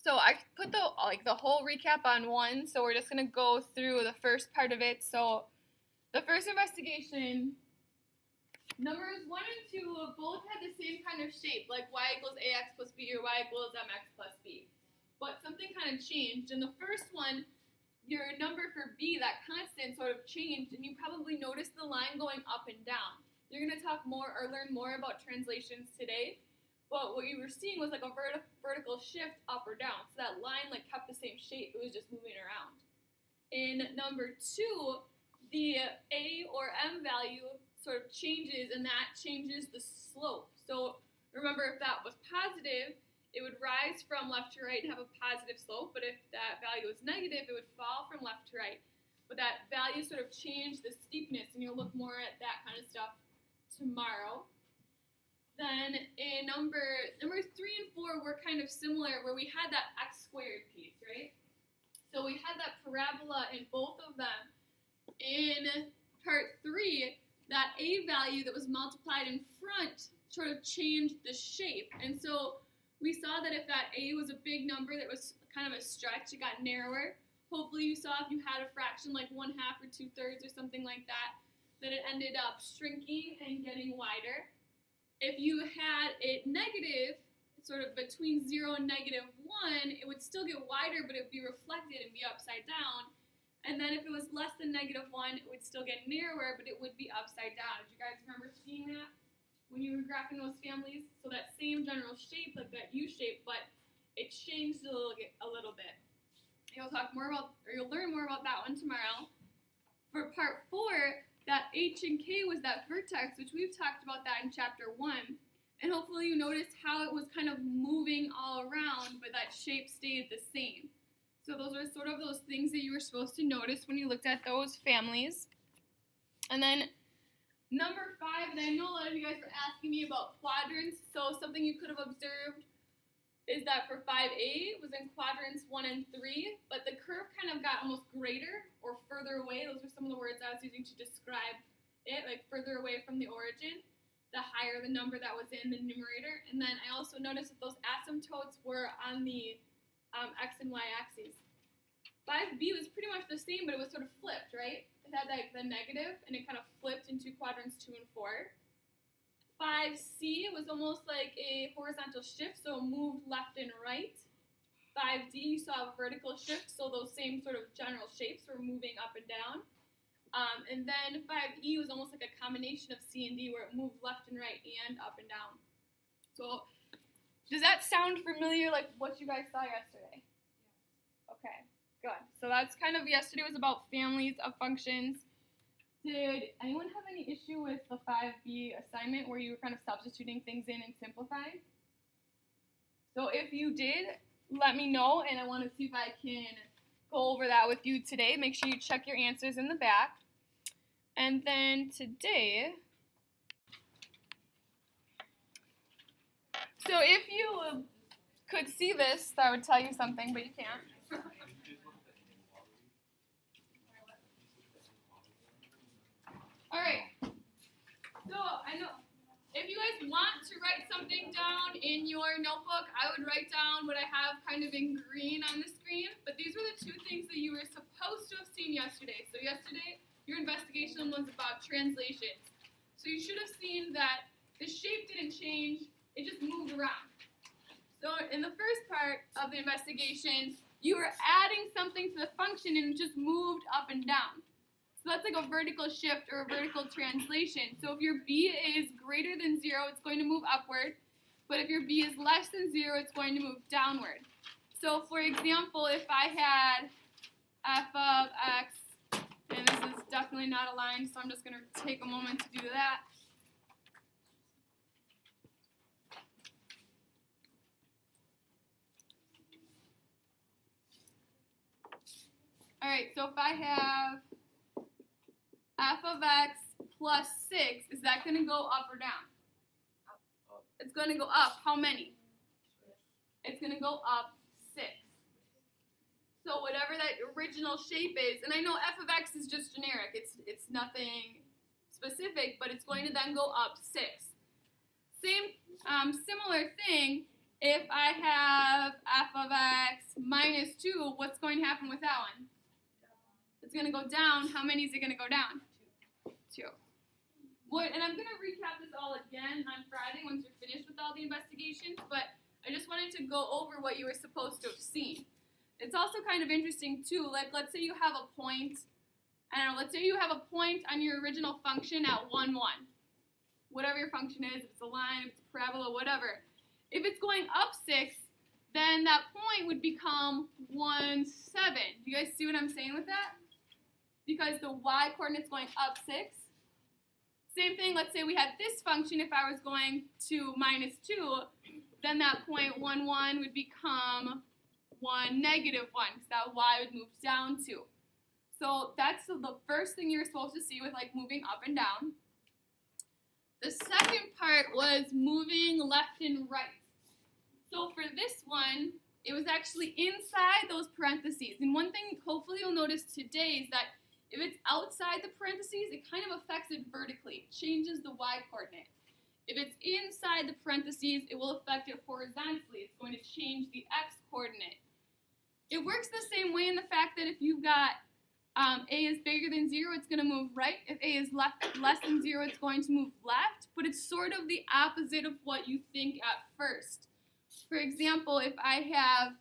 So I put the whole recap on one, so we're just gonna go through the first part of it. So the first investigation, numbers 1 and 2 both had the same kind of shape, like y equals ax plus b or y equals mx plus b. But something kind of changed. In the first one, your number for b, that constant, sort of changed, and you probably noticed the line going up and down. You're gonna talk more or learn more about translations today. But what you were seeing was like a vertical shift up or down. So that line like kept the same shape. It was just moving around. In number 2, the a or m value sort of changes, and that changes the slope. So remember, if that was positive, it would rise from left to right and have a positive slope. But if that value was negative, it would fall from left to right. But that value sort of changed the steepness, and you'll look more at that kind of stuff tomorrow. Then in numbers 3 and 4 were kind of similar, where we had that x squared piece, right? So we had that parabola in both of them. In part 3, that a value that was multiplied in front sort of changed the shape. And so we saw that if that a was a big number that was kind of a stretch, it got narrower. Hopefully you saw if you had a fraction like 1/2 or 2/3 or something like that, that it ended up shrinking and getting wider. If you had it negative, sort of between 0 and -1, it would still get wider, but it would be reflected and be upside down. And then if it was less than -1, it would still get narrower, but it would be upside down. Do you guys remember seeing that when you were graphing those families? So that same general shape, like that U shape, but it changed a little bit. You'll learn more about that one tomorrow. For part 4, that H and K was that vertex, which we've talked about that in chapter 1. And hopefully you noticed how it was kind of moving all around, but that shape stayed the same. So those are sort of those things that you were supposed to notice when you looked at those families. And then number 5, and I know a lot of you guys were asking me about quadrants, so something you could have observed is that for 5A, it was in quadrants 1 and 3, but the curve kind of got almost greater or further away. Those were some of the words I was using to describe it, like further away from the origin, the higher the number that was in the numerator. And then I also noticed that those asymptotes were on the x and y axes. 5B was pretty much the same, but it was sort of flipped, right? It had like the negative, and it kind of flipped into quadrants 2 and 4. 5C was almost like a horizontal shift, so it moved left and right. 5D, you saw a vertical shift, so those same sort of general shapes were moving up and down. And then 5E was almost like a combination of C and D, where it moved left and right and up and down. So does that sound familiar, like what you guys saw yesterday? Okay, good. So that's kind of, yesterday was about families of functions. Did anyone have any issue with the 5B assignment where you were kind of substituting things in and simplifying? So if you did, let me know, and I want to see if I can go over that with you today. Make sure you check your answers in the back. And then today, so if you could see this, that would tell you something, but you can't. All right, so I know if you guys want to write something down in your notebook, I would write down what I have kind of in green on the screen, but these were the 2 things that you were supposed to have seen yesterday. So yesterday, your investigation was about translations. So you should have seen that the shape didn't change, it just moved around. So in the first part of the investigation, you were adding something to the function and it just moved up and down. So that's like a vertical shift or a vertical translation. So if your b is greater than 0, it's going to move upward. But if your b is less than 0, it's going to move downward. So for example, if I had f of x, and this is definitely not aligned, so I'm just going to take a moment to do that. All right, so if I have f of x plus 6, is that going to go up or down? Up. It's going to go up. How many? It's going to go up 6. So whatever that original shape is, and I know f of x is just generic. It's nothing specific, but it's going to then go up 6. Similar thing, If I have f of x minus 2, what's going to happen with that one? It's going to go down. How many is it going to go down? 2. And I'm going to recap this all again on Friday once you're finished with all the investigations, but I just wanted to go over what you were supposed to have seen. It's also kind of interesting, too. Like, let's say you have a point, I don't know, let's say you have a point on your original function at 1, 1. Whatever your function is, if it's a line, if it's a parabola, whatever. If it's going up 6, then that point would become 1, 7. Do you guys see what I'm saying with that? Because the y-coordinate's going up 6. Same thing, let's say we had this function. If I was going to minus 2, then that point 1, 1 would become 1, negative 1, because that y would move down 2. So that's the first thing you're supposed to see with like moving up and down. The second part was moving left and right. So for this one, it was actually inside those parentheses. And one thing hopefully you'll notice today is that if it's outside the parentheses, it kind of affects it vertically. It changes the y-coordinate. If it's inside the parentheses, it will affect it horizontally. It's going to change the x-coordinate. It works the same way in the fact that if you've got a is bigger than 0, it's going to move right. If a is less than 0, it's going to move left. But it's sort of the opposite of what you think at first. For example, if I have,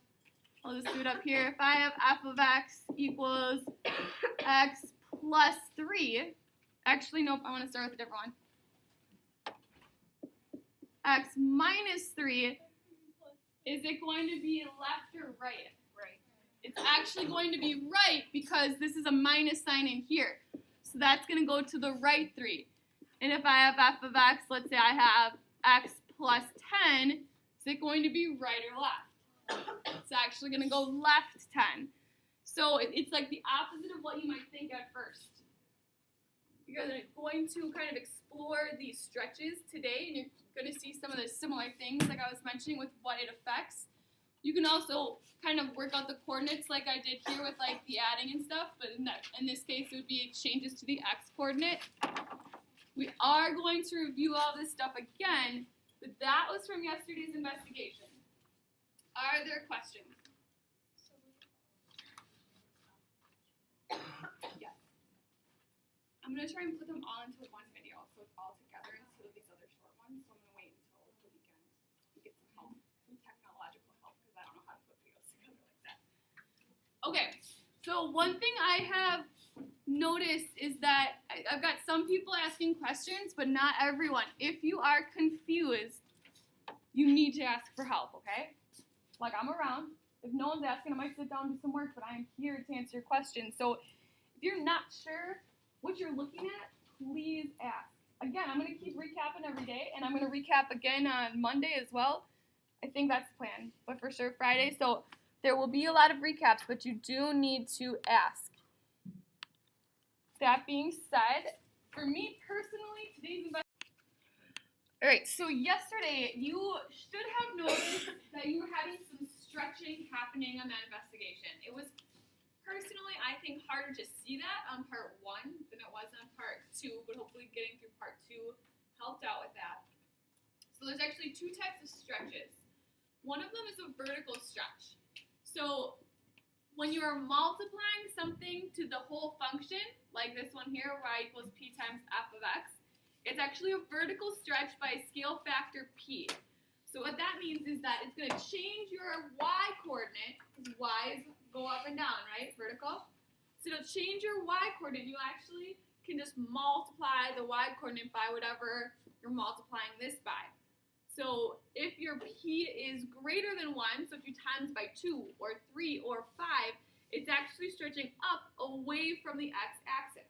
I'll just do it up here. If I have f of x equals x plus 3, actually, nope, I want to start with a different one. X minus 3, is it going to be left or right? Right. It's actually going to be right because this is a minus sign in here. So that's going to go to the right 3. And if I have f of x, let's say I have x plus 10, is it going to be right or left? It's actually going to go left 10. So it's like the opposite of what you might think at first. You're going to kind of explore these stretches today, and you're going to see some of the similar things like I was mentioning with what it affects. You can also kind of work out the coordinates like I did here with like the adding and stuff, but in this case it would be changes to the x-coordinate. We are going to review all this stuff again, but that was from yesterday's investigation. Are there questions? Yes. I'm going to try and put them all into one video so it's all together instead of these other short ones. So I'm going to wait until the weekend to get some help, some technological help, because I don't know how to put videos together like that. Okay, so one thing I have noticed is that I've got some people asking questions, but not everyone. If you are confused, you need to ask for help, okay? Like, I'm around. If no one's asking, I might sit down and do some work, but I am here to answer your questions. So if you're not sure what you're looking at, please ask. Again, I'm going to keep recapping every day, and I'm going to recap again on Monday as well. I think that's the plan, but for sure Friday. So there will be a lot of recaps, but you do need to ask. That being said, for me personally, today's investigation. All right, so yesterday you should have noticed that you were having some stretching happening on that investigation. It was personally, I think, harder to see that on part 1 than it was on part 2, but hopefully getting through part 2 helped out with that. So there's actually 2 types of stretches. One of them is a vertical stretch. So when you are multiplying something to the whole function, like this one here, y equals p times f of x, it's actually a vertical stretch by a scale factor p. So what that means is that it's going to change your y-coordinate, because y's go up and down, right? Vertical. So it'll change your y-coordinate. You actually can just multiply the y-coordinate by whatever you're multiplying this by. So if your p is greater than 1, so if you times by 2 or 3 or 5, it's actually stretching up away from the x-axis.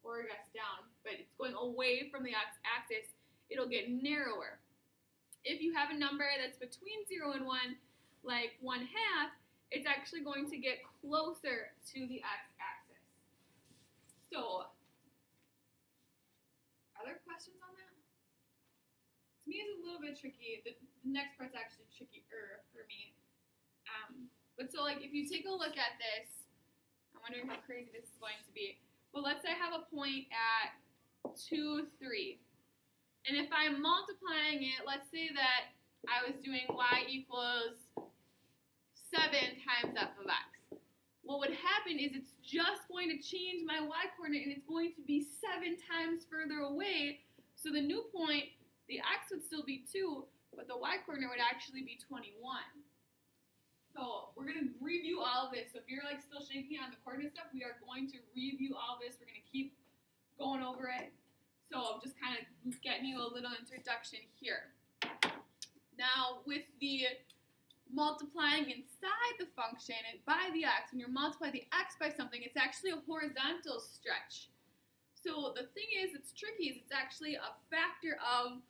Or I guess down, but it's going away from the x-axis. It'll get narrower. If you have a number that's between 0 and 1, like 1/2, it's actually going to get closer to the x-axis. So, are there questions on that? To me, it's a little bit tricky. The next part's actually trickier for me. But so, like, if you take a look at this, I'm wondering how crazy this is going to be. But let's say I have a point at 2, 3. And if I'm multiplying it, let's say that I was doing y equals 7 times f of x. What would happen is it's just going to change my y-coordinate, and it's going to be 7 times further away. So the new point, the x would still be 2, but the y-coordinate would actually be 21. So we're going to review all of this. So if you're like still shaking on the coordinate stuff, we are going to review all of this. We're going to keep going over it. So I'm just kind of getting you a little introduction here. Now with the multiplying inside the function and by the x, when you multiply the x by something, it's actually a horizontal stretch. So the thing is, it's tricky, is it's actually a factor of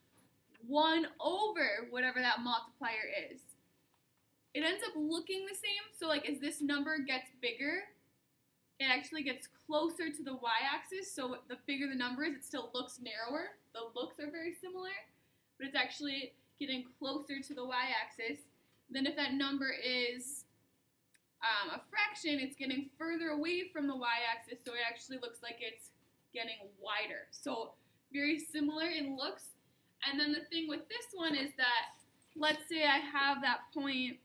1 over whatever that multiplier is. It ends up looking the same, so like as this number gets bigger, it actually gets closer to the y-axis, so the bigger the number is, it still looks narrower. The looks are very similar, but it's actually getting closer to the y-axis. Then if that number is a fraction, it's getting further away from the y-axis, so it actually looks like it's getting wider. So very similar in looks. And then the thing with this one is that, let's say I have that point,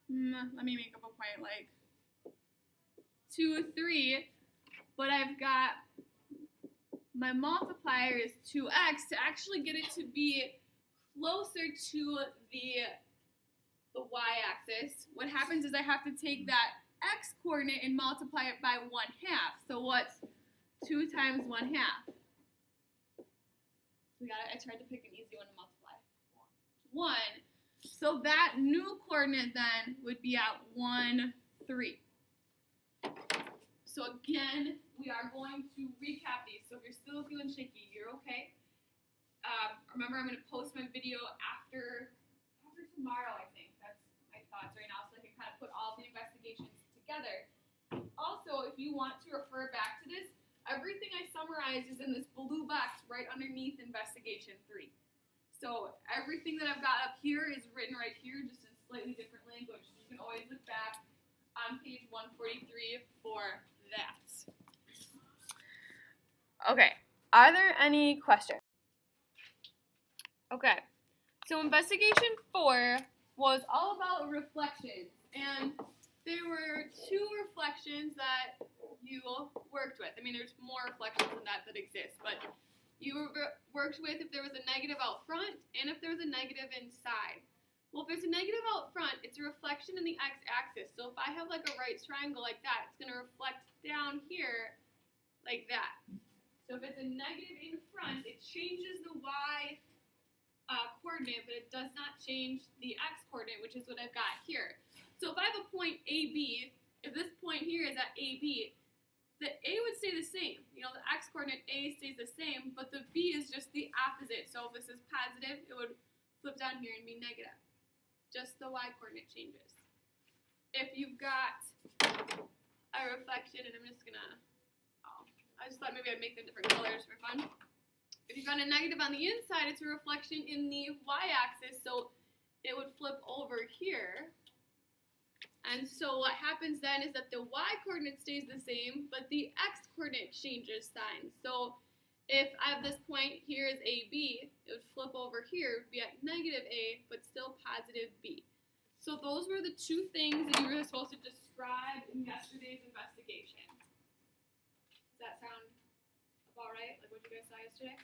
let me make up a point like 2, 3, but I've got my multiplier is 2x. To actually get it to be closer to the y-axis, what happens is I have to take that x coordinate and multiply it by 1/2. So what's 2 times 1/2? I tried to pick an easy one to multiply. 1. So that new coordinate then would be at 1, 3. So again, we are going to recap these. So if you're still feeling shaky, you're okay. Remember, I'm going to post my video after tomorrow, I think. That's my thoughts right now, so I can kind of put all the investigations together. Also, if you want to refer back to this, everything I summarized is in this blue box right underneath investigation 3. So everything that I've got up here is written right here, just in slightly different language. You can always look back on page 143 for that. Okay, are there any questions? Okay, so investigation 4 was all about reflections, and there were 2 reflections that you worked with. I mean, there's more reflections than that exist, but you worked with if there was a negative out front and if there was a negative inside. Well, if there's a negative out front, it's a reflection in the x-axis. So if I have like a right triangle like that, it's going to reflect down here like that. So if it's a negative in front, it changes the y coordinate, but it does not change the x coordinate, which is what I've got here. So if I have a point AB, if this point here is at AB, the A would stay the same. You know, the x coordinate A stays the same, but the B is just the opposite. So if this is positive, it would flip down here and be negative. Just the y coordinate changes. If you've got a reflection, and I'm just gonna, I just thought maybe I'd make them different colors for fun. If you've got a negative on the inside, it's a reflection in the y-axis, so it would flip over here. And so what happens then is that the y-coordinate stays the same, but the x-coordinate changes sign. So if I have this point here is AB, it would flip over here, be at negative A, but still positive B. So those were the 2 things that you were supposed to describe in yesterday's investigation. Does that sound about right, like what you guys saw yesterday?